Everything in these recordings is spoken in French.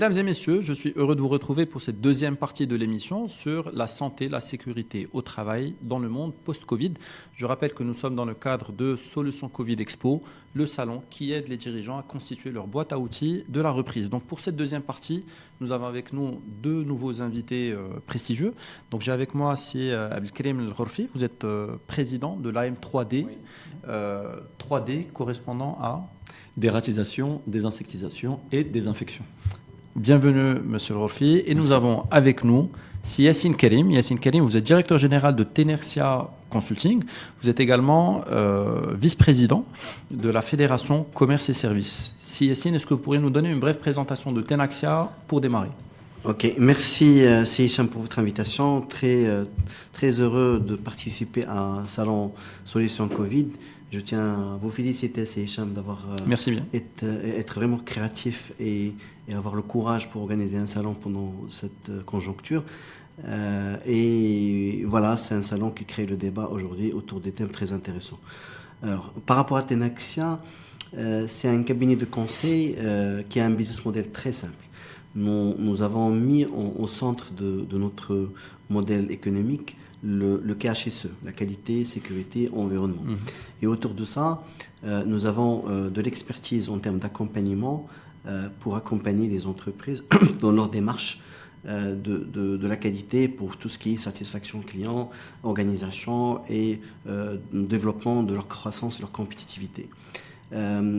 Mesdames et messieurs, je suis heureux de vous retrouver pour cette deuxième partie de l'émission sur la santé, la sécurité au travail dans le monde post-Covid. Je rappelle que nous sommes dans le cadre de Solutions Covid Expo, le salon qui aide les dirigeants à constituer leur boîte à outils de la reprise. Donc pour cette deuxième partie, nous avons avec nous deux nouveaux invités prestigieux. Donc j'ai avec moi Abdelkarim El-Ghorfi, vous êtes président de l'AM3D, oui. 3D correspondant à dératisation, désinsectisation et désinfection. Bienvenue, Monsieur El-Ghorfi. Et nous avons avec nous Yassine Karim. Yassine Karim, vous êtes directeur général de Tenerxia Consulting. Vous êtes également vice-président de la Fédération Commerce et Services. Yassine, est-ce que vous pourriez nous donner une brève présentation de Tenerxia pour démarrer? Ok, merci Hicham pour votre invitation. Très heureux de participer à un salon Solutions Covid. Je tiens à vous féliciter, Hicham, d'avoir être vraiment créatif et avoir le courage pour organiser un salon pendant cette conjoncture. Et voilà, c'est un salon qui crée le débat aujourd'hui autour des thèmes très intéressants. Alors, par rapport à Tenerxia, c'est un cabinet de conseil qui a un business model très simple. Nous avons mis au centre de notre modèle économique le KHSE, la qualité, sécurité, environnement. Et autour de ça, nous avons de l'expertise en termes d'accompagnement pour accompagner les entreprises dans leur démarche de la qualité pour tout ce qui est satisfaction client, organisation et développement de leur croissance et leur compétitivité.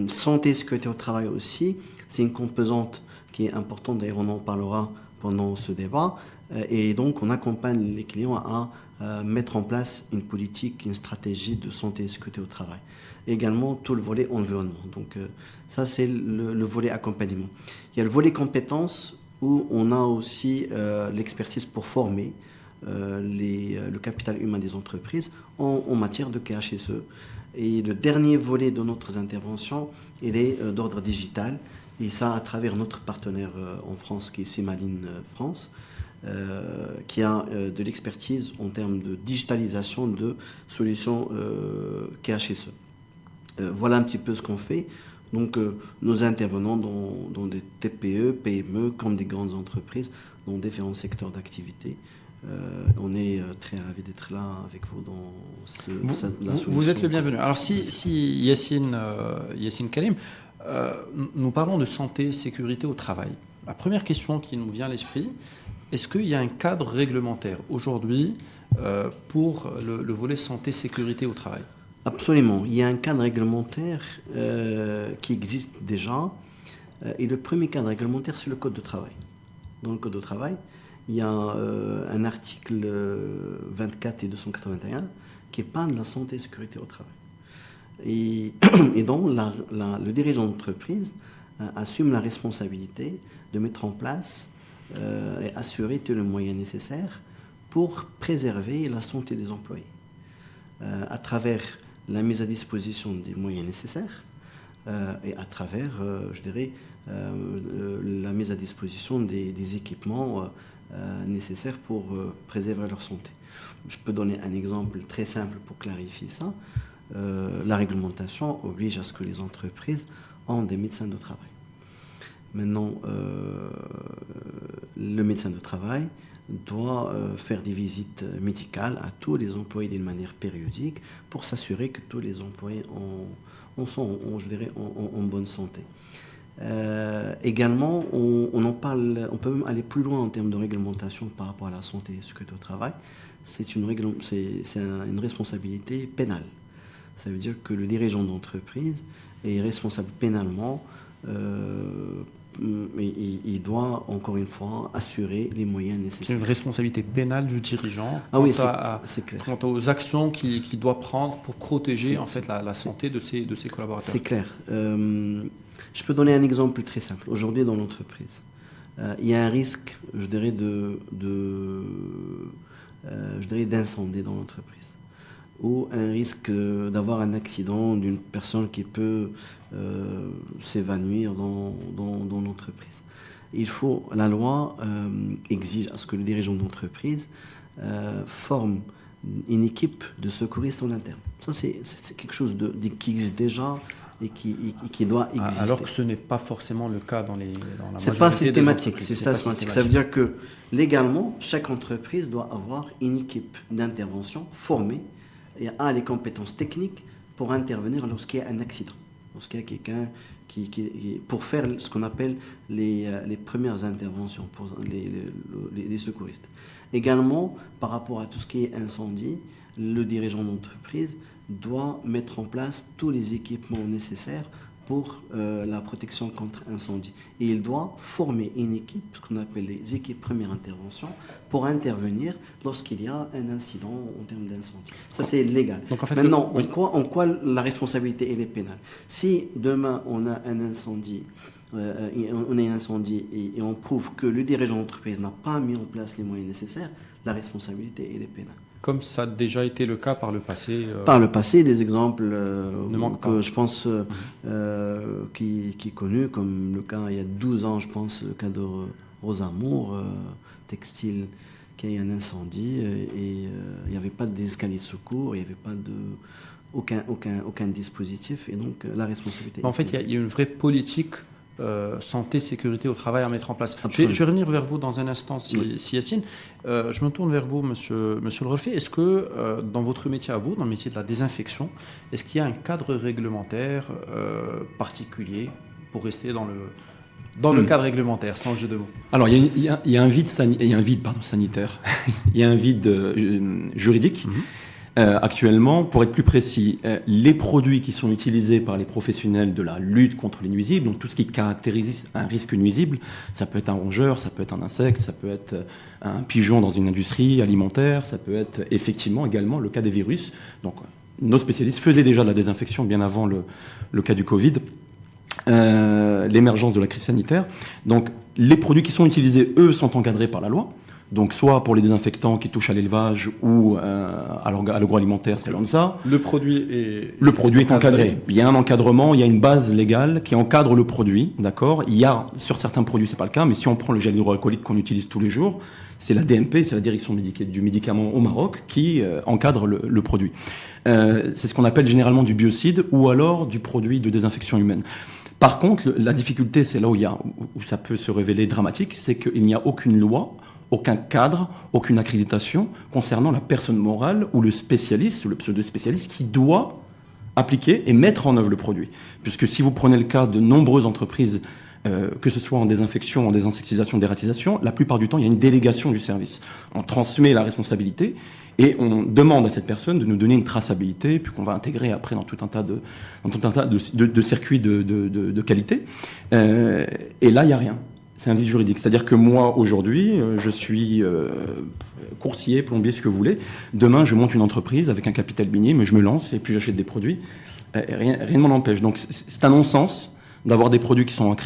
Santé et sécurité au travail aussi, c'est une composante qui est importante, d'ailleurs on en parlera pendant ce débat, et donc on accompagne les clients à mettre en place une politique, une stratégie de santé et sécurité au travail. Et également tout le volet environnement. Donc ça c'est le volet accompagnement. Il y a le volet compétences où on a aussi l'expertise pour former le capital humain des entreprises en matière de KHSE. Et le dernier volet de notre intervention, il est d'ordre digital. Et ça à travers notre partenaire en France qui est Simaline France, qui a de l'expertise en termes de digitalisation de solutions KHSE. Voilà un petit peu ce qu'on fait. Donc nous intervenons dans des TPE, PME, comme des grandes entreprises, dans différents secteurs d'activité. On est très ravis d'être là avec vous dans la solution. Vous êtes le bienvenu. Alors si Yassine Karim, nous parlons de santé, sécurité au travail. La première question qui nous vient à l'esprit, est-ce qu'il y a un cadre réglementaire aujourd'hui pour le volet santé, sécurité au travail? Absolument. Il y a un cadre réglementaire qui existe déjà. Et le premier cadre réglementaire, c'est le Code de travail. Dans le Code de travail, il y a un article 24 et 281 qui parle de la santé et sécurité au travail. Et donc, le dirigeant d'entreprise assume la responsabilité de mettre en place et assurer tous les moyens nécessaires pour préserver la santé des employés à travers la mise à disposition des moyens nécessaires et à travers, la mise à disposition des équipements nécessaires pour préserver leur santé. Je peux donner un exemple très simple pour clarifier ça. La réglementation oblige à ce que les entreprises ont des médecins de travail. Maintenant, le médecin de travail doit faire des visites médicales à tous les employés d'une manière périodique pour s'assurer que tous les employés sont en bonne santé. Également, on peut même aller plus loin en termes de réglementation par rapport à la santé et sécurité au travail. C'est une responsabilité pénale. Ça veut dire que le dirigeant d'entreprise est responsable pénalement. Il doit, encore une fois, assurer les moyens nécessaires. C'est une responsabilité pénale du dirigeant c'est clair. Quant aux actions qu'il doit prendre pour protéger en fait, la santé de ses collaborateurs. C'est clair. Je peux donner un exemple très simple. Aujourd'hui, dans l'entreprise, il y a un risque, je dirais, d'incendie dans l'entreprise, ou un risque d'avoir un accident d'une personne qui peut s'évanouir dans l'entreprise. La loi exige à ce que le dirigeant d'entreprise forme une équipe de secouristes en interne. Ça, c'est quelque chose qui existe déjà et qui doit exister. Alors que ce n'est pas forcément le cas dans la C'est pas majorité des systématique. entreprises. C'est ça, systématique. Ça veut dire que légalement, chaque entreprise doit avoir une équipe d'intervention formée et a les compétences techniques pour intervenir lorsqu'il y a un accident, lorsqu'il y a quelqu'un pour faire ce qu'on appelle les premières interventions pour les secouristes. Également, par rapport à tout ce qui est incendie, le dirigeant d'entreprise doit mettre en place tous les équipements nécessaires pour la protection contre incendie. Et il doit former une équipe, ce qu'on appelle les équipes première intervention, pour intervenir lorsqu'il y a un incident en termes d'incendie. Ça, c'est légal. Donc, en fait, maintenant, en quoi la responsabilité elle est pénale? Si demain on a un incendie, et on prouve que le dirigeant d'entreprise n'a pas mis en place les moyens nécessaires, la responsabilité elle est pénale. Comme ça a déjà été le cas par le passé. Par le passé, des exemples que je pense qui est connu, comme le cas il y a 12 ans, je pense, le cas de Rosamour, textile, qui a eu un incendie et il n'y avait pas d'escalier de secours, il n'y avait pas aucun dispositif, et donc la responsabilité. En fait, il y a une vraie politique santé, sécurité au travail à mettre en place. Je vais revenir vers vous dans un instant, si Yacine. Je me tourne vers vous, monsieur Le Reflet. Est-ce que dans votre métier à vous, dans le métier de la désinfection, est-ce qu'il y a un cadre réglementaire particulier pour rester dans le cadre réglementaire, sans jeu de mots? Alors, il y a un vide sanitaire. Il y a un vide juridique. Actuellement, pour être plus précis, les produits qui sont utilisés par les professionnels de la lutte contre les nuisibles, donc tout ce qui caractérise un risque nuisible, ça peut être un rongeur, ça peut être un insecte, ça peut être un pigeon dans une industrie alimentaire, ça peut être effectivement également le cas des virus. Donc, nos spécialistes faisaient déjà de la désinfection bien avant le cas du Covid, l'émergence de la crise sanitaire. Donc, les produits qui sont utilisés, eux, sont encadrés par la loi. Donc, soit pour les désinfectants qui touchent à l'élevage ou à l'agroalimentaire, c'est l'ANSA. Le produit est encadré. Il y a un encadrement, il y a une base légale qui encadre le produit, d'accord. Il y a, sur certains produits, c'est pas le cas, mais si on prend le gel hydroalcoolique qu'on utilise tous les jours, c'est la DMP, c'est la direction du médicament au Maroc, qui encadre le produit. C'est ce qu'on appelle généralement du biocide ou alors du produit de désinfection humaine. Par contre, la difficulté, c'est là où ça peut se révéler dramatique, c'est qu'il n'y a aucune loi, aucun cadre, aucune accréditation concernant la personne morale ou le spécialiste, ou le pseudo-spécialiste qui doit appliquer et mettre en œuvre le produit. Puisque si vous prenez le cas de nombreuses entreprises, que ce soit en désinfection, en désinsectisation, dératisation, la plupart du temps, il y a une délégation du service. On transmet la responsabilité et on demande à cette personne de nous donner une traçabilité, puis qu'on va intégrer après dans tout un tas de circuits de qualité. Et là, il n'y a rien. C'est un vide juridique. C'est-à-dire que moi, aujourd'hui, je suis coursier, plombier, ce que vous voulez. Demain, je monte une entreprise avec un capital minime, je me lance et puis j'achète des produits. Rien ne m'en empêche. Donc, c'est un non-sens d'avoir des produits qui sont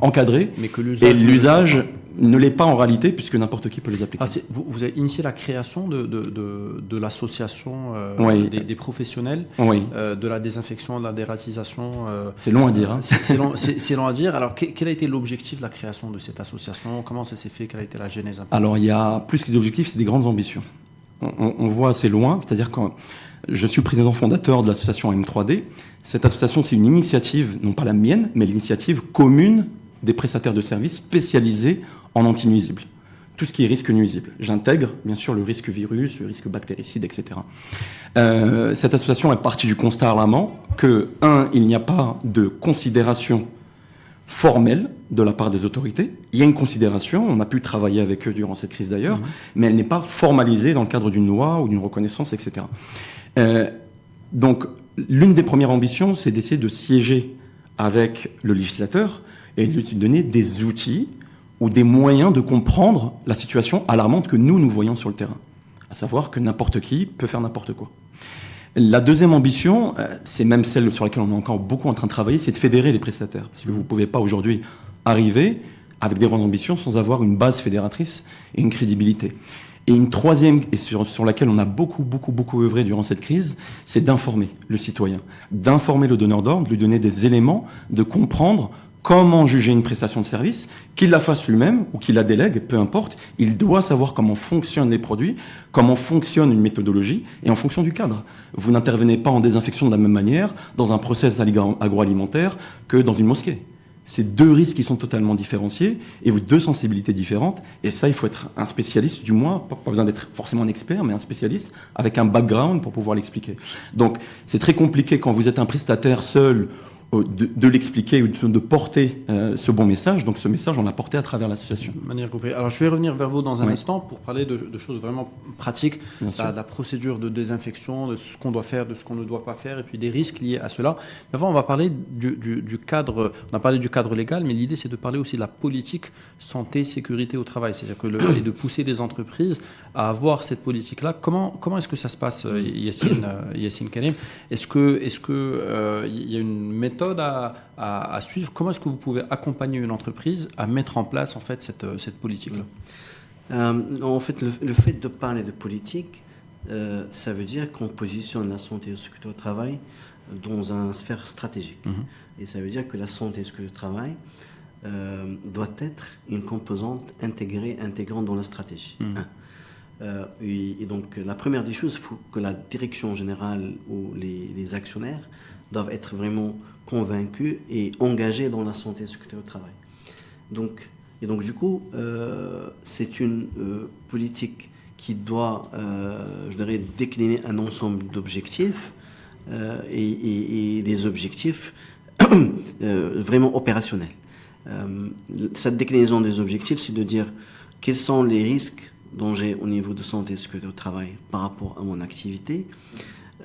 encadrés, mais que l'usage ne l'est pas en réalité, puisque n'importe qui peut les appliquer. Vous avez initié la création de l'association des professionnels de la désinfection, de la dératisation. C'est long à dire. Hein. C'est long à dire. Alors, quel a été l'objectif de la création de cette association? Comment ça s'est fait? Quelle a été la genèse? Alors, il y a plus que des objectifs, c'est des grandes ambitions. On voit assez loin, c'est-à-dire que je suis le président fondateur de l'association M3D. Cette association, c'est une initiative, non pas la mienne, mais l'initiative commune des prestataires de services spécialisés en anti-nuisibles. Tout ce qui est risque nuisible. J'intègre, bien sûr, le risque virus, le risque bactéricide, etc. Cette association est partie du constat alarmant que, il n'y a pas de considération formelle de la part des autorités. Il y a une considération, on a pu travailler avec eux durant cette crise d'ailleurs, mais elle n'est pas formalisée dans le cadre d'une loi ou d'une reconnaissance, etc. Donc, l'une des premières ambitions, c'est d'essayer de siéger avec le législateur et de lui donner des outils ou des moyens de comprendre la situation alarmante que nous voyons sur le terrain. À savoir que n'importe qui peut faire n'importe quoi. La deuxième ambition, c'est même celle sur laquelle on est encore beaucoup en train de travailler, c'est de fédérer les prestataires. Parce que vous ne pouvez pas aujourd'hui arriver avec des grandes ambitions sans avoir une base fédératrice et une crédibilité. Et une troisième, et sur laquelle on a beaucoup œuvré durant cette crise, c'est d'informer le citoyen, d'informer le donneur d'ordre, de lui donner des éléments, de comprendre comment juger une prestation de service, qu'il la fasse lui-même ou qu'il la délègue, peu importe, il doit savoir comment fonctionnent les produits, comment fonctionne une méthodologie, et en fonction du cadre. Vous n'intervenez pas en désinfection de la même manière dans un process agroalimentaire que dans une mosquée. C'est deux risques qui sont totalement différenciés et deux sensibilités différentes. Et ça, il faut être un spécialiste, du moins, pas besoin d'être forcément un expert, mais un spécialiste avec un background pour pouvoir l'expliquer. Donc, c'est très compliqué quand vous êtes un prestataire seul de l'expliquer ou de porter ce bon message. Donc ce message, on l'a porté à travers l'association. De manière comprise. Alors je vais revenir vers vous dans un instant pour parler de choses vraiment pratiques, la procédure de désinfection, de ce qu'on doit faire, de ce qu'on ne doit pas faire, et puis des risques liés à cela. Avant, on va parler du cadre, on a parlé du cadre légal, mais l'idée c'est de parler aussi de la politique santé, sécurité au travail, c'est-à-dire et de pousser des entreprises à avoir cette politique-là. Comment est-ce que ça se passe, Yassine Karim? Est-ce que il y a une méthode à suivre? Comment est-ce que vous pouvez accompagner une entreprise à mettre en place en fait cette politique-là? En fait, le fait de parler de politique, ça veut dire qu'on positionne la santé et la sécurité au travail dans une sphère stratégique. Et ça veut dire que la santé et la sécurité au travail doit être une composante intégrante dans la stratégie. Et donc, la première des choses, il faut que la direction générale ou les actionnaires doivent être vraiment convaincus et engagés dans la santé et la sécurité au travail. Donc, du coup, c'est une politique qui doit, je dirais, décliner un ensemble d'objectifs et des objectifs vraiment opérationnels. Cette déclinaison des objectifs, c'est de dire quels sont les risques dont j'ai au niveau de santé et sécurité au travail par rapport à mon activité.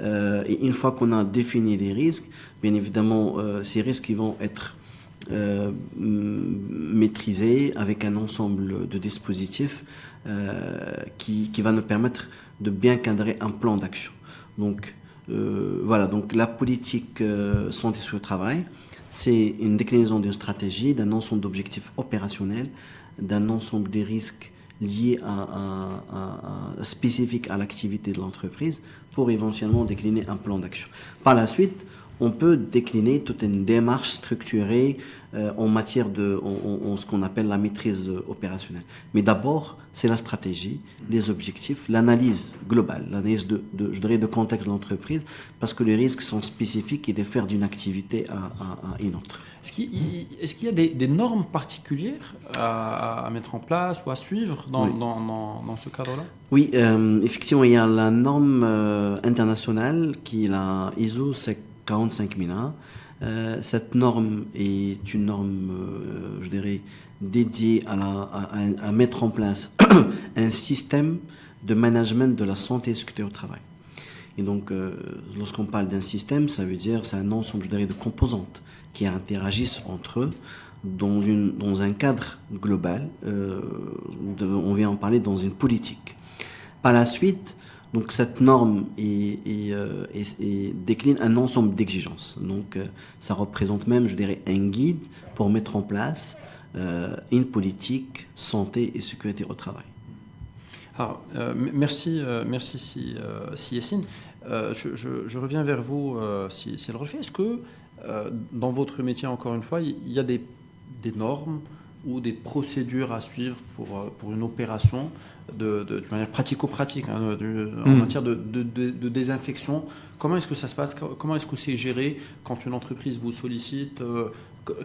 Et une fois qu'on a défini les risques, bien évidemment, ces risques ils vont être maîtrisés avec un ensemble de dispositifs qui va nous permettre de bien cadrer un plan d'action. Donc, voilà, donc la politique santé sur le travail, c'est une déclinaison d'une stratégie, d'un ensemble d'objectifs opérationnels, d'un ensemble des risques liés spécifiques à l'activité de l'entreprise pour éventuellement décliner un plan d'action. Par la suite, on peut décliner toute une démarche structurée en matière de ce qu'on appelle la maîtrise opérationnelle. Mais d'abord, c'est la stratégie, les objectifs, l'analyse globale, l'analyse je dirais de contexte de l'entreprise, parce que les risques sont spécifiques et diffèrent d'une activité à une autre. Est-ce qu'il y a des normes particulières à mettre en place ou à suivre dans ce cadre-là? Oui, effectivement, il y a la norme internationale qui est la ISO 45001. Cette norme est une norme, je dirais, dédiée à mettre en place un système de management de la santé et sécurité au travail. Et donc, lorsqu'on parle d'un système, ça veut dire c'est un ensemble, je dirais, de composantes qui interagissent entre eux dans un cadre global. On vient en parler dans une politique. Par la suite, donc cette norme décline un ensemble d'exigences. Donc, ça représente même, je dirais, un guide pour mettre en place une politique santé et sécurité au travail. Alors, merci si Yassine. Je reviens vers vous, si elle refait. Est-ce que dans votre métier, encore une fois, il y a des normes ou des procédures à suivre pour une opération de manière pratico-pratique, en matière de désinfection? Comment est-ce que ça se passe? Comment est-ce que c'est géré quand une entreprise vous sollicite?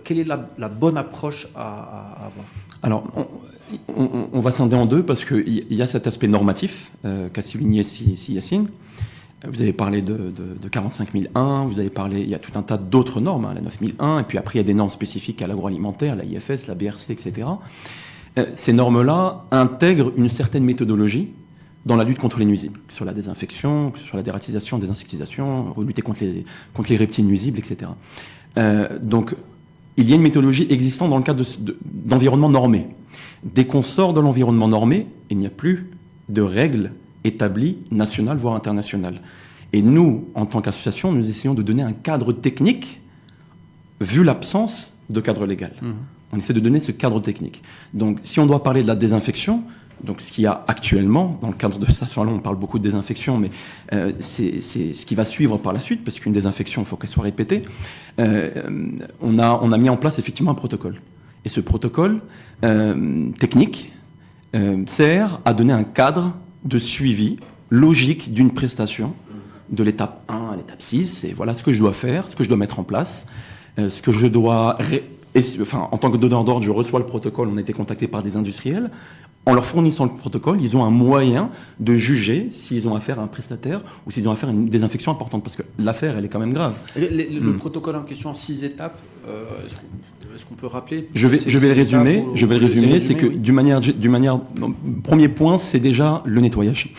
Quelle est la bonne approche à avoir? Alors, on va scinder en deux parce qu'il y a cet aspect normatif qu'a souligné Yassine. Vous avez parlé de 45001, vous avez parlé, il y a tout un tas d'autres normes, la 9001, et puis après il y a des normes spécifiques à l'agroalimentaire, la IFS, la BRC, etc. Ces normes-là intègrent une certaine méthodologie dans la lutte contre les nuisibles, que ce soit la désinfection, que ce soit la dératisation, désinsectisation, lutter contre les reptiles nuisibles, etc. Donc, il y a une méthodologie existante dans le cadre d'environnement normé. Dès qu'on sort de l'environnement normé, il n'y a plus de règles établies, nationales, voire internationales. Et nous, en tant qu'association, nous essayons de donner un cadre technique, vu l'absence de cadre légal. On essaie de donner ce cadre technique. Donc, si on doit parler de la désinfection, Donc ce qu'il y a actuellement, dans le cadre de ça, on parle beaucoup de désinfection, mais c'est ce qui va suivre par la suite, parce qu'une désinfection, il faut qu'elle soit répétée. On a mis en place effectivement un protocole. Et ce protocole technique sert à donner un cadre de suivi logique d'une prestation de l'étape 1 à l'étape 6. Et voilà ce que je dois faire, ce que je dois mettre en place, ce que je dois... en tant que donneur d'ordre, je reçois le protocole, on a été contacté par des industriels. En leur fournissant le protocole, ils ont un moyen de juger s'ils ont affaire à un prestataire ou s'ils ont affaire à une désinfection importante, parce que l'affaire, elle est quand même grave. Le protocole en question, 6 étapes, est-ce qu'on peut rappeler? Je vais le résumer. C'est que premier point, c'est déjà le nettoyage.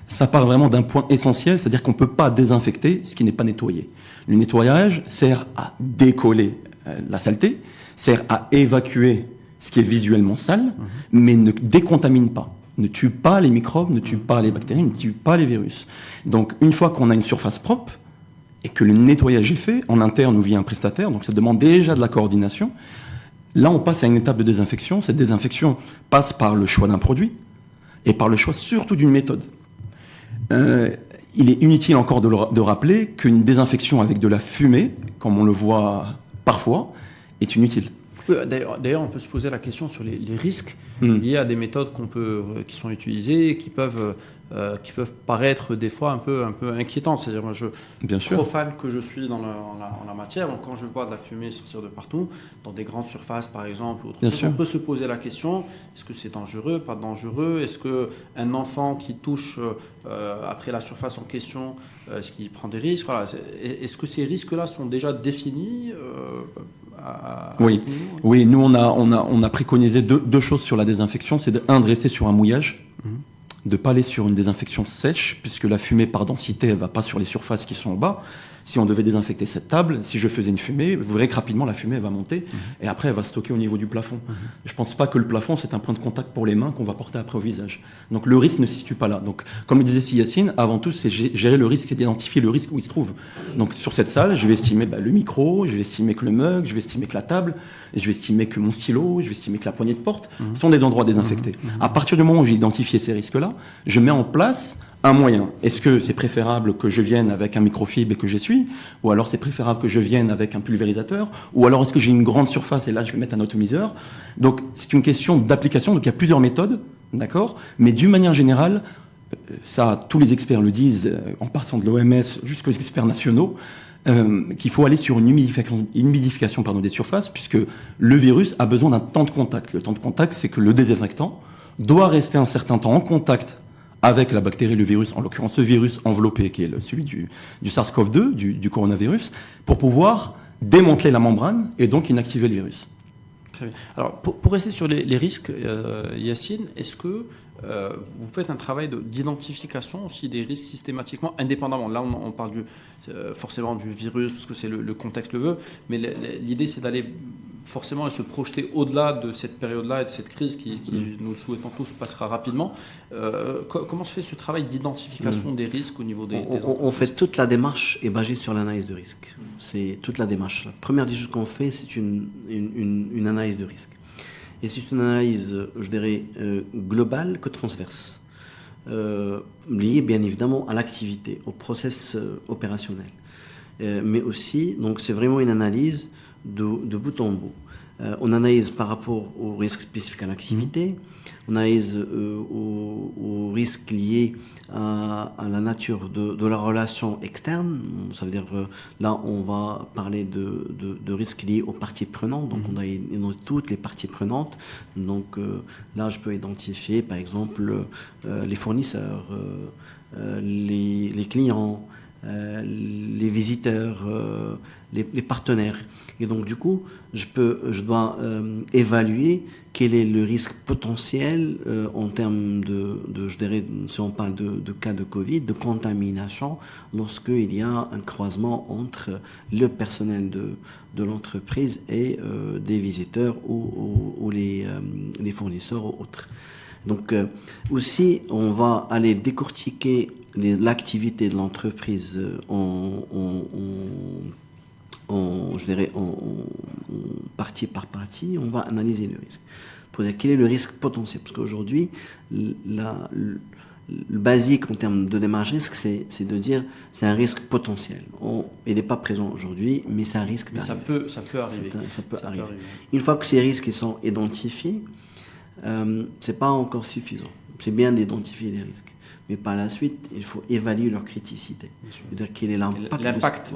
Ça part vraiment d'un point essentiel, c'est-à-dire qu'on ne peut pas désinfecter ce qui n'est pas nettoyé. Le nettoyage sert à décoller la saleté, sert à évacuer ce qui est visuellement sale, mais ne décontamine pas, ne tue pas les microbes, ne tue pas les bactéries, ne tue pas les virus. Donc, une fois qu'on a une surface propre et que le nettoyage est fait, en interne ou via un prestataire, donc ça demande déjà de la coordination, là, on passe à une étape de désinfection. Cette désinfection passe par le choix d'un produit et par le choix surtout d'une méthode. Il est inutile encore de rappeler qu'une désinfection avec de la fumée, comme on le voit parfois, est inutile. D'ailleurs, on peut se poser la question sur les risques liés à des méthodes qui sont utilisées et qui peuvent paraître des fois un peu inquiétantes. C'est-à-dire, moi, profane que je suis dans la matière, donc quand je vois de la fumée sortir de partout, dans des grandes surfaces par exemple, on peut se poser la question, est-ce que c'est dangereux, pas dangereux? Est-ce qu'un enfant qui touche après la surface en question, est-ce qu'il prend des risques? Voilà. Est-ce que ces risques-là sont déjà définis Oui, nous on a préconisé deux choses sur la désinfection, c'est de dresser sur un mouillage, de pas aller sur une désinfection sèche, puisque la fumée par densité elle va pas sur les surfaces qui sont en bas. Si on devait désinfecter cette table, si je faisais une fumée, vous verrez que rapidement la fumée elle va monter et après elle va stocker au niveau du plafond. Je pense pas que le plafond c'est un point de contact pour les mains qu'on va porter après au visage. Donc le risque ne se situe pas là. Donc comme le disait Yacine, avant tout c'est gérer le risque, c'est d'identifier le risque où il se trouve. Donc sur cette salle, je vais estimer le micro, je vais estimer que le mug, je vais estimer que la table, je vais estimer que mon stylo, je vais estimer que la poignée de porte sont des endroits désinfectés. À partir du moment où j'ai identifié ces risques-là, je mets en place un moyen. Est-ce que c'est préférable que je vienne avec un microfibre et que j'essuie? Ou alors c'est préférable que je vienne avec un pulvérisateur? Ou alors est-ce que j'ai une grande surface et là je vais mettre un atomiseur? Donc c'est une question d'application, donc il y a plusieurs méthodes, d'accord? Mais d'une manière générale, ça tous les experts le disent, en passant de l'OMS jusqu'aux experts nationaux, qu'il faut aller sur une humidification des surfaces, puisque le virus a besoin d'un temps de contact. Le temps de contact, c'est que le désinfectant doit rester un certain temps en contact avec la bactérie, le virus, en l'occurrence ce virus enveloppé qui est celui du SARS-CoV-2, du coronavirus, pour pouvoir démanteler la membrane et donc inactiver le virus. Très bien. Alors, pour rester sur les risques, Yacine, est-ce que vous faites un travail d'identification aussi des risques systématiquement, indépendamment? Là, on parle forcément du virus, parce que c'est le contexte le veut, mais l'idée, c'est d'aller forcément se projeter au-delà de cette période-là et de cette crise qui nous le souhaitons tous, passera rapidement. Comment se fait ce travail d'identification des risques au niveau des on fait toute la démarche est basée sur l'analyse de risque. C'est toute la démarche. La première des choses qu'on fait, c'est une analyse de risque. Et c'est une analyse, je dirais, globale que transverse, liée bien évidemment à l'activité, au process opérationnel. Mais aussi, donc c'est vraiment une analyse de bout en bout. On analyse par rapport aux risques spécifiques à l'activité, on analyse aux risques liés à la nature de la relation externe. Ça veut dire, là, on va parler de risques liés aux parties prenantes. Donc, on a toutes les parties prenantes. Donc, là, je peux identifier, par exemple, les fournisseurs, les clients, les visiteurs, les partenaires. Et donc, du coup, je dois évaluer quel est le risque potentiel en termes je dirais, si on parle de cas de Covid, de contamination, lorsqu'il y a un croisement entre le personnel de l'entreprise et des visiteurs ou les fournisseurs ou autres. Donc, aussi, on va aller décortiquer l'activité de l'entreprise je dirais en partie par partie, on va analyser le risque. pour dire quel est le risque potentiel. Parce qu'aujourd'hui, le basique en termes de démarche risque, c'est de dire c'est un risque potentiel. Il n'est pas présent aujourd'hui, mais c'est un risque. Mais ça peut arriver. Ça peut arriver. Une fois que ces risques ils sont identifiés, c'est pas encore suffisant. C'est bien d'identifier les risques, mais par la suite, il faut évaluer leur criticité. C'est-à-dire quel est l'impact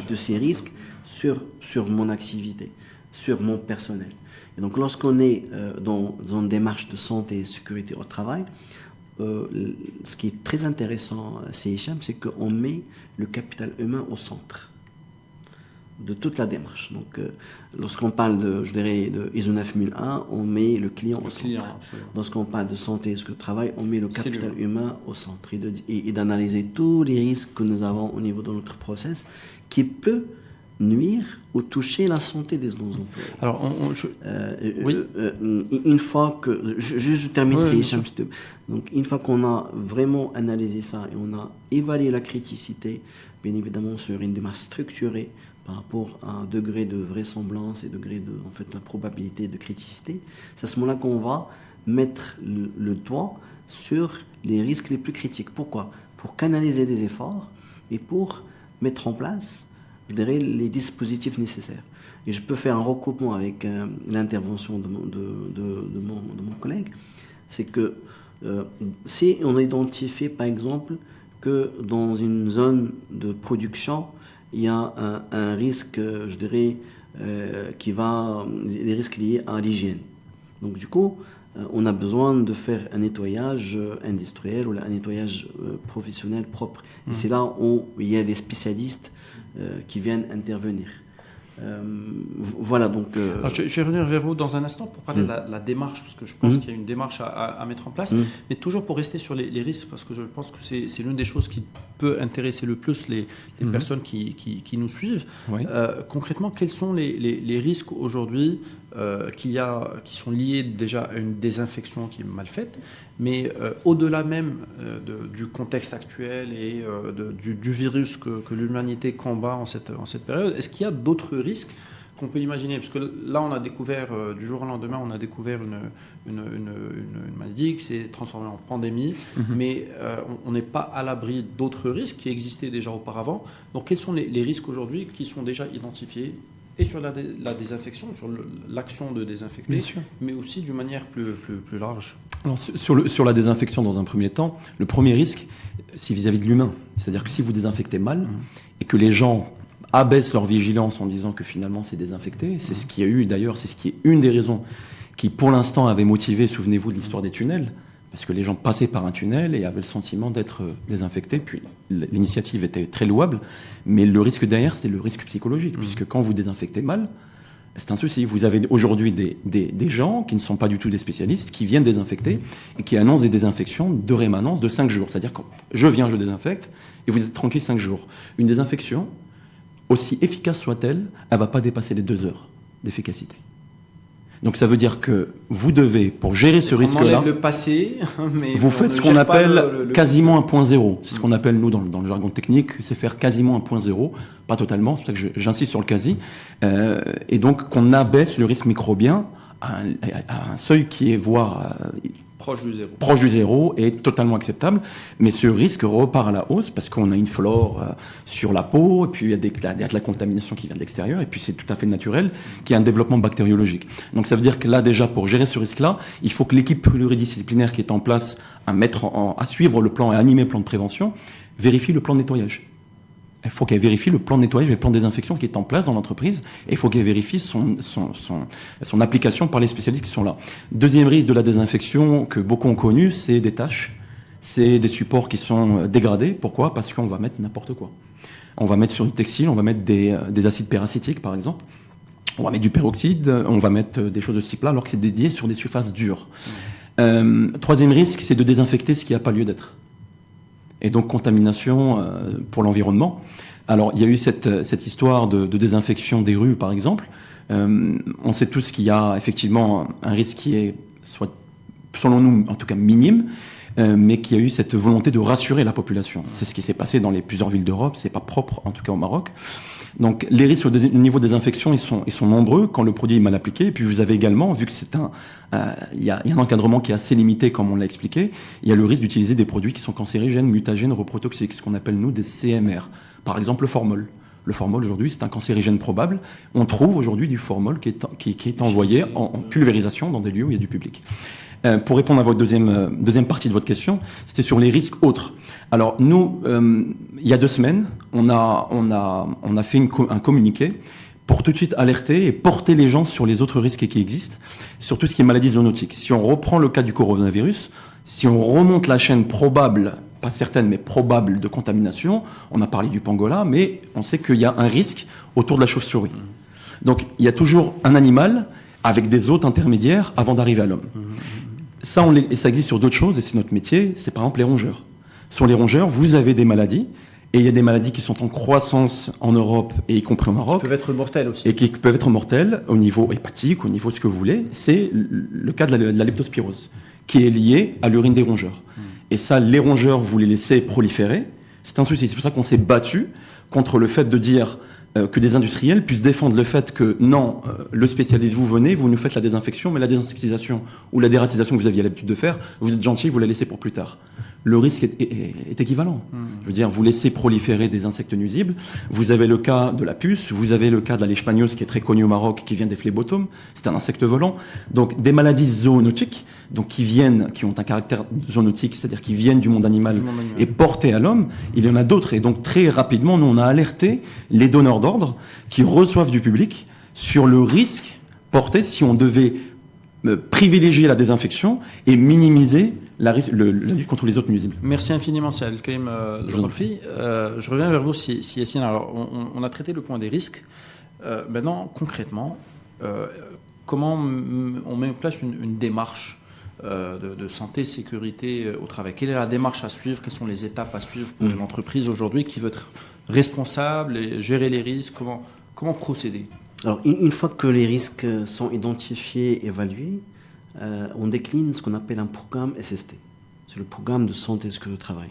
de ces risques sur mon activité, sur mon personnel. Et donc, lorsqu'on est dans une démarche de santé et sécurité au travail, ce qui est très intéressant, Hicham, c'est qu'on met le capital humain au centre de toute la démarche. Donc, lorsqu'on parle de ISO 9001, on met le client au centre. Lorsqu'on parle de santé et de travail, on met le capital humain au centre et d'analyser tous les risques que nous avons au niveau de notre process qui peut nuire ou toucher la santé des employés. Alors, une fois que... Je termine, donc, une fois qu'on a vraiment analysé ça et on a évalué la criticité, bien évidemment sur une démarche structurée par rapport à un degré de vraisemblance et degré de la probabilité de criticité, c'est à ce moment-là qu'on va mettre le doigt sur les risques les plus critiques. Pourquoi ? Pour canaliser des efforts et pour mettre en place les dispositifs nécessaires. Et je peux faire un recoupement avec l'intervention de mon collègue. C'est que si on identifie par exemple que dans une zone de production, il y a un risque, des risques liés à l'hygiène. Donc du coup, on a besoin de faire un nettoyage industriel ou un nettoyage professionnel propre. Et c'est là où il y a des spécialistes qui viennent intervenir. Voilà, donc... Alors, je vais revenir vers vous dans un instant pour parler de la démarche, parce que je pense qu'il y a une démarche à mettre en place, mais toujours pour rester sur les risques, parce que je pense que c'est l'une des choses qui peut intéresser le plus les personnes qui nous suivent. Oui. Concrètement, quels sont les risques aujourd'hui qui sont liés déjà à une désinfection qui est mal faite, mais au-delà même du contexte actuel et du virus que l'humanité combat en cette période, est-ce qu'il y a d'autres risques qu'on peut imaginer? Parce que là, on a découvert, du jour au lendemain, on a découvert une maladie qui s'est transformée en pandémie, mais on n'est pas à l'abri d'autres risques qui existaient déjà auparavant. Donc, quels sont les risques aujourd'hui qui sont déjà identifiés et sur la désinfection, sur l'action de désinfecter, mais aussi d'une manière plus large? Alors, sur la désinfection, dans un premier temps, le premier risque, c'est vis-à-vis de l'humain. C'est-à-dire que si vous désinfectez mal et que les gens abaissent leur vigilance en disant que finalement c'est désinfecté, c'est ce qui a eu d'ailleurs, c'est ce qui est une des raisons qui pour l'instant avait motivé, souvenez-vous de l'histoire des tunnels, parce que les gens passaient par un tunnel et avaient le sentiment d'être désinfectés, puis l'initiative était très louable, mais le risque derrière c'était le risque psychologique, puisque quand vous désinfectez mal, c'est un souci. Vous avez aujourd'hui des gens qui ne sont pas du tout des spécialistes, qui viennent désinfecter et qui annoncent des désinfections de rémanence de 5 jours. C'est-à-dire que je viens, je désinfecte et vous êtes tranquille 5 jours. Une désinfection, aussi efficace soit-elle, elle ne va pas dépasser les 2 heures d'efficacité. Donc ça veut dire que vous devez, pour gérer ce risque-là, le passé, mais vous faites ce qu'on appelle quasiment un point zéro. C'est ce qu'on appelle, nous, dans le jargon technique, c'est faire quasiment un point zéro. Pas totalement, c'est pour ça que j'insiste sur le quasi. Et donc qu'on abaisse le risque microbien à un seuil qui est, voire... proche du zéro et totalement acceptable, mais ce risque repart à la hausse parce qu'on a une flore sur la peau, et puis il y a de la contamination qui vient de l'extérieur, et puis c'est tout à fait naturel qu'il y ait un développement bactériologique. Donc ça veut dire que là déjà, pour gérer ce risque-là, il faut que l'équipe pluridisciplinaire qui est en place à suivre le plan et animer le plan de prévention vérifie le plan de nettoyage. Il faut qu'elle vérifie le plan de nettoyage et le plan de désinfection qui est en place dans l'entreprise, et il faut qu'elle vérifie son application par les spécialistes qui sont là. Deuxième risque de la désinfection que beaucoup ont connu, c'est des taches, c'est des supports qui sont dégradés. Pourquoi ? Parce qu'on va mettre n'importe quoi. On va mettre sur du textile, on va mettre des acides peracétiques par exemple, on va mettre du peroxyde, on va mettre des choses de ce type-là, alors que c'est dédié sur des surfaces dures. Troisième risque, c'est de désinfecter ce qui n'a pas lieu d'être. Et donc contamination pour l'environnement. Alors il y a eu cette histoire de désinfection des rues par exemple. On sait tous qu'il y a effectivement un risque qui est, soit selon nous en tout cas minime, mais qu'il y a eu cette volonté de rassurer la population. C'est ce qui s'est passé dans les plusieurs villes d'Europe, c'est pas propre, en tout cas au Maroc. Donc les risques au niveau des infections, ils sont nombreux quand le produit est mal appliqué. Et puis vous avez également, vu que il y a un encadrement qui est assez limité, comme on l'a expliqué, il y a le risque d'utiliser des produits qui sont cancérigènes, mutagènes, reprotoxiques, ce qu'on appelle nous des CMR. Par exemple le formol. Le formol aujourd'hui, c'est un cancérigène probable. On trouve aujourd'hui du formol qui est envoyé en pulvérisation dans des lieux où il y a du public. Pour répondre à votre deuxième partie de votre question, c'était sur les risques autres. Alors nous, il y a 2 semaines, on a fait un communiqué pour tout de suite alerter et porter les gens sur les autres risques qui existent, sur tout ce qui est maladies zoonotiques. Si on reprend le cas du coronavirus, si on remonte la chaîne probable, pas certaine, mais probable de contamination, on a parlé du pangolin, mais on sait qu'il y a un risque autour de la chauve-souris. Donc il y a toujours un animal avec des hôtes intermédiaires avant d'arriver à l'homme. Ça, ça existe sur d'autres choses, et c'est notre métier, c'est par exemple les rongeurs. Sur les rongeurs, vous avez des maladies, et il y a des maladies qui sont en croissance en Europe, et y compris au Maroc. Qui peuvent être mortelles aussi. Et qui peuvent être mortelles au niveau hépatique, au niveau ce que vous voulez. C'est le cas de la leptospirose, qui est lié à l'urine des rongeurs. Et ça, les rongeurs, vous les laissez proliférer, c'est un souci. C'est pour ça qu'on s'est battu contre le fait de dire que des industriels puissent défendre le fait que non, le spécialiste, vous venez, vous nous faites la désinfection, mais la désinsectisation ou la dératisation que vous aviez l'habitude de faire, vous êtes gentil, vous la laissez pour plus tard. Le risque est équivalent. Je veux dire, vous laissez proliférer des insectes nuisibles. Vous avez le cas de la puce, vous avez le cas de la leishmaniose qui est très connue au Maroc, qui vient des phlébotomes. C'est un insecte volant. Donc, des maladies zoonotiques, donc qui ont un caractère zoonotique, c'est-à-dire qui viennent du monde animal et portées à l'homme, il y en a d'autres. Et donc, très rapidement, nous, on a alerté les donneurs d'ordre qui reçoivent du public sur le risque porté si on devait privilégier la désinfection et minimiser la lutte contre les autres nuisibles. Merci infiniment, c'est Al-Karim Lorfi. Je reviens vers vous, si Yassine. Alors, on a traité le point des risques. Maintenant, concrètement, comment on met en place une démarche de santé, sécurité au travail? Quelle est la démarche à suivre? Quelles sont les étapes à suivre pour une entreprise aujourd'hui qui veut être responsable et gérer les risques? Comment procéder? Alors, une fois que les risques sont identifiés, évalués, on décline ce qu'on appelle un programme SST. C'est le programme de santé et sécurité au travail.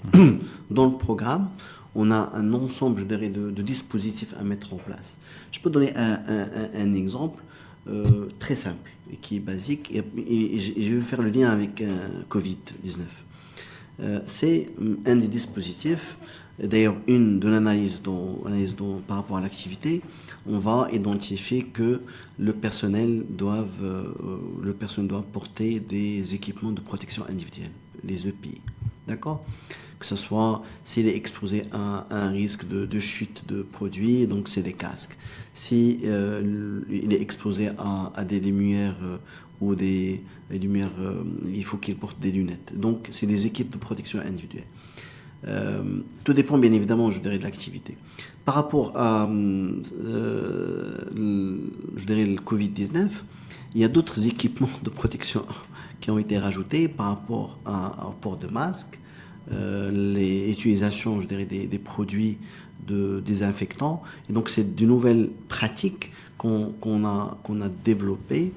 Dans le programme, on a un ensemble, je dirais, de dispositifs à mettre en place. Je peux donner un exemple très simple et qui est basique, et je vais faire le lien avec Covid-19. C'est un des dispositifs. D'ailleurs, une de l'analyse par rapport à l'activité, on va identifier que le personnel doit porter des équipements de protection individuelle, les EPI. D'accord? Que ce soit s'il est exposé à un risque de chute de produits, donc c'est des casques. Si il est exposé à des lumières ou des lumières, il faut qu'il porte des lunettes. Donc c'est des équipes de protection individuelle. Tout dépend bien évidemment, je dirais, de l'activité. Par rapport à, je dirais, le Covid-19, il y a d'autres équipements de protection qui ont été rajoutés par rapport au port de masques, les utilisations, je dirais, des produits de désinfectants. Et donc c'est de nouvelles pratiques qu'on a développées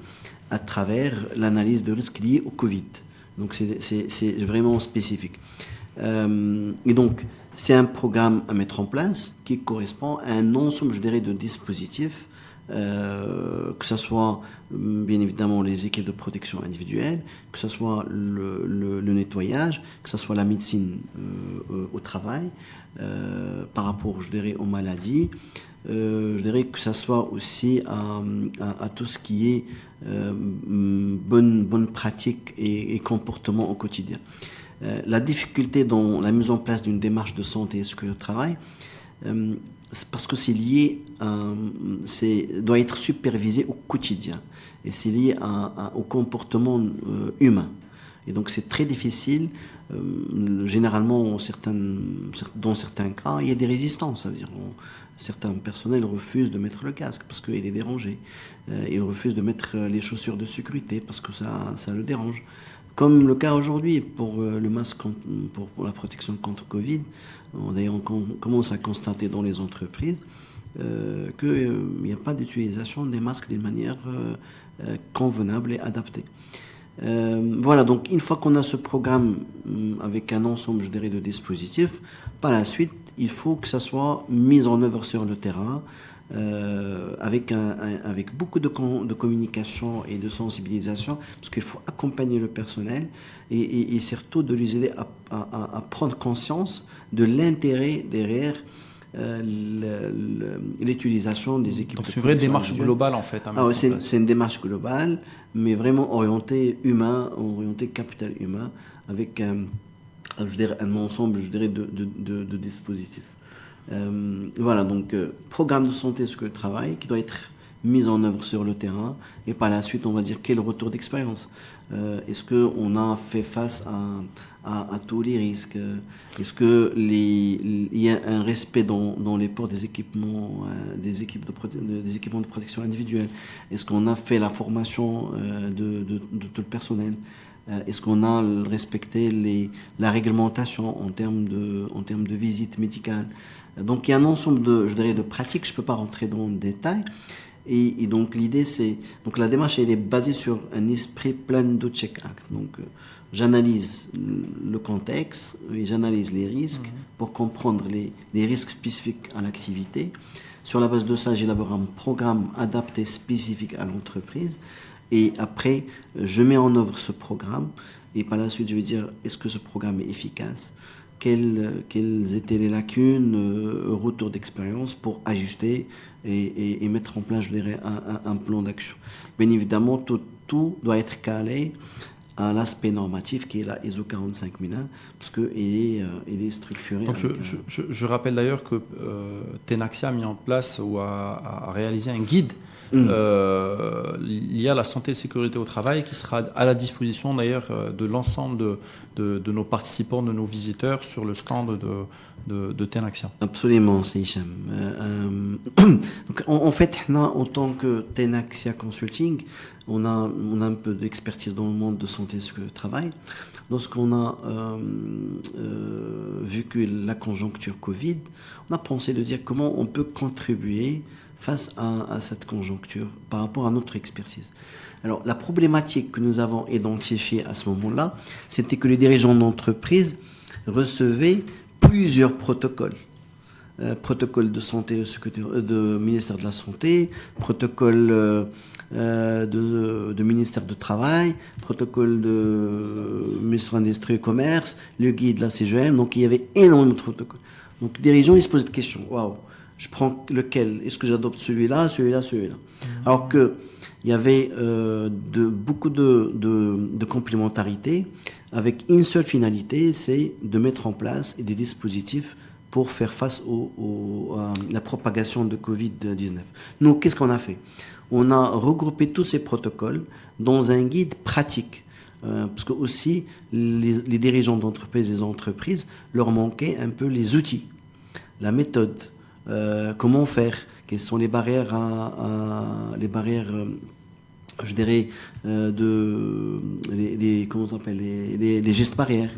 à travers l'analyse de risques liés au Covid. Donc c'est vraiment spécifique. Et donc, c'est un programme à mettre en place qui correspond à un ensemble, je dirais, de dispositifs, que ce soit bien évidemment les équipes de protection individuelle, que ce soit le nettoyage, que ce soit la médecine au travail, par rapport, je dirais, aux maladies, je dirais que ce soit aussi à tout ce qui est bonne pratique et comportement au quotidien. La difficulté dans la mise en place d'une démarche de santé et sécurité au travail, c'est parce que c'est lié, doit être supervisé au quotidien et c'est lié au comportement humain. Et donc c'est très difficile. Généralement, dans certains cas, il y a des résistances. Ça veut dire, certains personnels refusent de mettre le casque parce qu'il est dérangé. Ils refusent de mettre les chaussures de sécurité parce que ça le dérange. Comme le cas aujourd'hui pour le masque pour la protection contre Covid. D'ailleurs, on commence à constater dans les entreprises qu'il n'y a pas d'utilisation des masques d'une manière convenable et adaptée. Voilà, donc une fois qu'on a ce programme avec un ensemble, je dirais, de dispositifs, par la suite, il faut que ça soit mis en œuvre sur le terrain, avec beaucoup de communication et de sensibilisation, parce qu'il faut accompagner le personnel et surtout de les aider à prendre conscience de l'intérêt derrière l'utilisation des équipes. Donc c'est une vraie démarche globale en fait. C'est une démarche globale, mais vraiment orientée humain, orientée capital humain, avec je dirais, un ensemble, je dirais, de dispositifs. Voilà, donc programme de santé sur le travail qui doit être mis en œuvre sur le terrain, et par la suite on va dire quel retour d'expérience. Est-ce qu'on a fait face à tous les risques? Est-ce qu'il y a un respect dans les ports des équipements, des équipements de protection individuelle? Est-ce qu'on a fait la formation de tout le personnel? Est-ce qu'on a respecté la réglementation en termes de visite médicale? Donc il y a un ensemble je dirais, de pratiques, je ne peux pas rentrer dans le détail. Et donc l'idée c'est, donc la démarche elle est basée sur un esprit plan de check-act. Donc j'analyse le contexte et j'analyse les risques pour comprendre les risques spécifiques à l'activité. Sur la base de ça, j'élabore un programme adapté spécifique à l'entreprise. Et après, je mets en œuvre ce programme. Et par la suite, je vais dire, est-ce que ce programme est efficace? Quelles étaient les lacunes, retour d'expérience pour ajuster et mettre en place, je dirais, un plan d'action. Bien évidemment, tout doit être calé à l'aspect normatif qui est la ISO 45001, parce qu'il est structuré. Donc je rappelle d'ailleurs que Tenaxia a mis en place ou a réalisé un guide lié à la santé et sécurité au travail qui sera à la disposition d'ailleurs de l'ensemble de nos participants, de nos visiteurs sur le stand de Tenaxia. Absolument, c'est Hicham. Donc, en fait, en tant que Tenaxia Consulting, on a un peu d'expertise dans le monde de santé et sécurité au travail. Lorsqu'on a vécu la conjoncture Covid, on a pensé de dire comment on peut contribuer face à cette conjoncture par rapport à notre expertise. Alors, la problématique que nous avons identifiée à ce moment-là, c'était que les dirigeants d'entreprise recevaient plusieurs protocoles. Protocole de santé, de ministère de la Santé, protocole de ministère du Travail, protocole de ministère de l'Industrie et Commerce, le guide de la CGM. Donc, il y avait énormément de protocoles. Donc, les dirigeants, ils se posaient des questions. Waouh, je prends lequel? Est-ce que j'adopte celui-là, celui-là, celui-là? Alors qu'il y avait beaucoup de complémentarité avec une seule finalité, c'est de mettre en place des dispositifs pour faire face à la propagation de Covid-19. Nous, qu'est-ce qu'on a fait? On a regroupé tous ces protocoles dans un guide pratique. Parce que aussi, les dirigeants d'entreprise et des entreprises leur manquaient un peu les outils, la méthode, comment faire, quelles sont les barrières, je dirais, comment on s'appelle, les gestes barrières.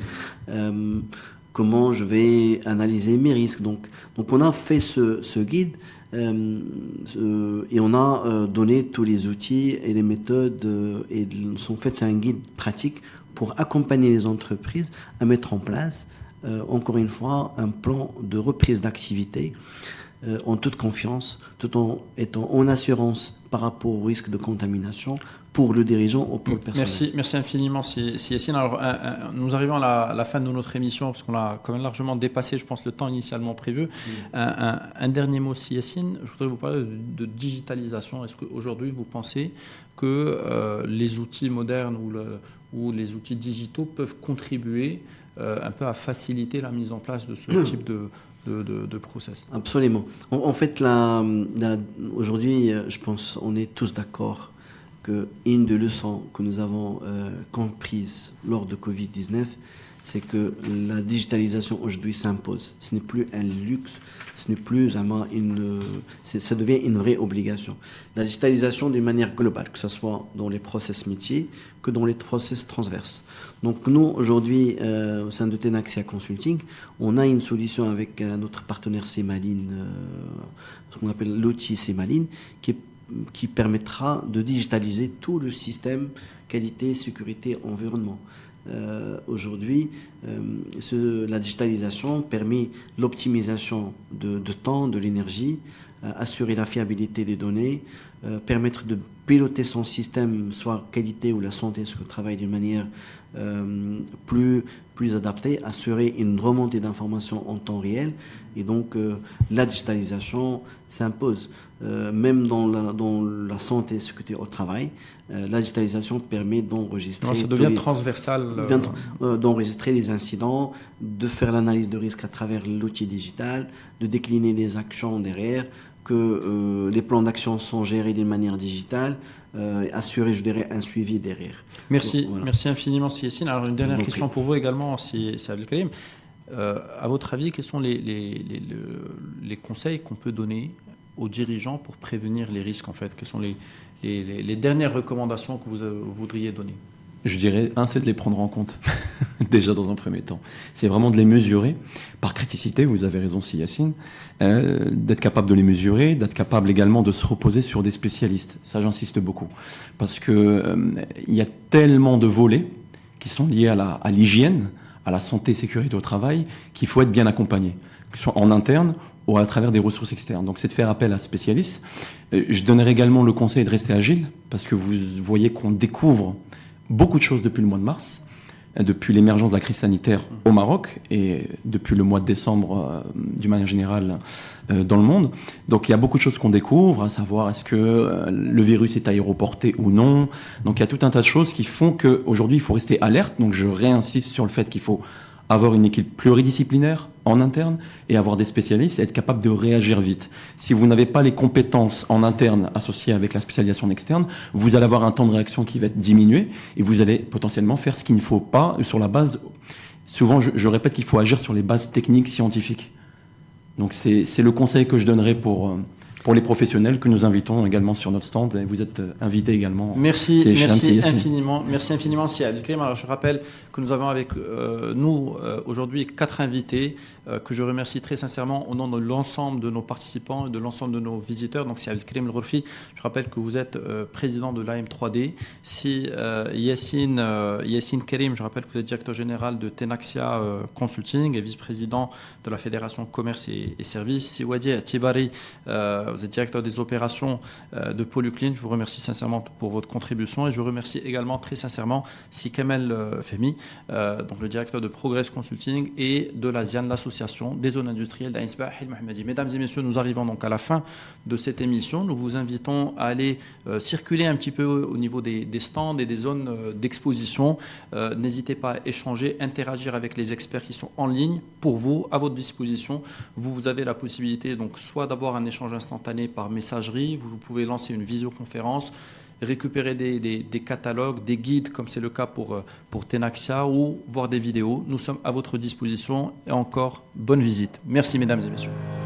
Comment je vais analyser mes risques. Donc on a fait ce guide et on a donné tous les outils et les méthodes. Et en fait, c'est un guide pratique pour accompagner les entreprises à mettre en place, encore une fois, un plan de reprise d'activité en toute confiance, tout en étant en assurance par rapport au risque de contamination pour le dirigeant ou pour le personnel. Merci infiniment, Yassine. Alors, nous arrivons à la fin de notre émission, parce qu'on a quand même largement dépassé, je pense, le temps initialement prévu. Un dernier mot, Yassine. Je voudrais vous parler de digitalisation. Est-ce qu'aujourd'hui, vous pensez que les outils modernes ou les outils digitaux peuvent contribuer un peu à faciliter la mise en place de ce type de process? Absolument. En fait, aujourd'hui, je pense on est tous d'accord qu'une des leçons que nous avons comprises lors de Covid-19, c'est que la digitalisation aujourd'hui s'impose. Ce n'est plus un luxe, ce n'est plus vraiment ça devient une vraie obligation. La digitalisation d'une manière globale, que ce soit dans les process métiers que dans les process transverses. Donc nous, aujourd'hui, au sein de Tenaxia Consulting, on a une solution avec notre partenaire Cemaline, ce qu'on appelle l'outil Cemaline, qui est qui permettra de digitaliser tout le système qualité, sécurité, environnement. Aujourd'hui, la digitalisation permet l'optimisation de temps, de l'énergie, assurer la fiabilité des données, permettre de piloter son système, soit qualité ou la santé, ce que travaille d'une manière plus adaptée, assurer une remontée d'informations en temps réel. Et donc, la digitalisation s'impose. Même dans la santé et sécurité au travail, la digitalisation permet d'enregistrer... Ça devient transversal. D'enregistrer les incidents, de faire l'analyse de risque à travers l'outil digital, de décliner les actions derrière, que les plans d'action sont gérés d'une manière digitale, assurer, je dirais, un suivi derrière. Merci, Donc, voilà. Merci infiniment, Si Yassine. Alors, une dernière question pour vous également, Si Abdelkarim. À votre avis, quels sont les conseils qu'on peut donner aux dirigeants pour prévenir les risques, en fait? Quelles sont les dernières recommandations que vous voudriez donner? Je dirais, c'est de les prendre en compte, déjà dans un premier temps. C'est vraiment de les mesurer par criticité, vous avez raison, Si Yassine, d'être capable de les mesurer, d'être capable également de se reposer sur des spécialistes. Ça, j'insiste beaucoup. Parce que il y a tellement de volets qui sont liés à l'hygiène, à la santé et sécurité au travail, qu'il faut être bien accompagné, que ce soit en interne ou à travers des ressources externes. Donc, c'est de faire appel à spécialistes. Je donnerai également le conseil de rester agile, parce que vous voyez qu'on découvre beaucoup de choses depuis le mois de mars, depuis l'émergence de la crise sanitaire au Maroc et depuis le mois de décembre d'une manière générale dans le monde. Donc il y a beaucoup de choses qu'on découvre, à savoir est-ce que le virus est aéroporté ou non. Donc il y a tout un tas de choses qui font qu'aujourd'hui il faut rester alerte. Donc je réinsiste sur le fait qu'il faut avoir une équipe pluridisciplinaire en interne et avoir des spécialistes et être capable de réagir vite. Si vous n'avez pas les compétences en interne associées avec la spécialisation externe, vous allez avoir un temps de réaction qui va être diminué et vous allez potentiellement faire ce qu'il ne faut pas sur la base... Souvent, je répète qu'il faut agir sur les bases techniques, scientifiques. Donc c'est le conseil que je donnerais pour les professionnels que nous invitons également sur notre stand. Et vous êtes invités également. Merci infiniment, Si Abdelkarim. Alors je rappelle que nous avons avec nous aujourd'hui 4 invités que je remercie très sincèrement au nom de l'ensemble de nos participants et de l'ensemble de nos visiteurs. Donc Si Abdelkarim El Ghorfi, je rappelle que vous êtes président de l'AM3D. Si Yassine Karim, je rappelle que vous êtes directeur général de Tenaxia Consulting et vice-président de la Fédération Commerce et Services. Si Wadi Tibari, vous êtes directeur des opérations de Polyclean. Je vous remercie sincèrement pour votre contribution et je remercie également très sincèrement Si Kamel Fehmi, donc le directeur de Progress Consulting et de l'ASIAN, l'association des zones industrielles d'Ain Sebah El Mohammadi. Mesdames et messieurs, nous arrivons donc à la fin de cette émission. Nous vous invitons à aller circuler un petit peu au niveau des stands et des zones d'exposition. N'hésitez pas à échanger, interagir avec les experts qui sont en ligne pour vous, à votre disposition. Vous avez la possibilité donc soit d'avoir un échange instantané par messagerie, vous pouvez lancer une visioconférence, récupérer des catalogues, des guides, comme c'est le cas pour Tenaxia, ou voir des vidéos. Nous sommes à votre disposition et encore, bonne visite. Merci mesdames et messieurs.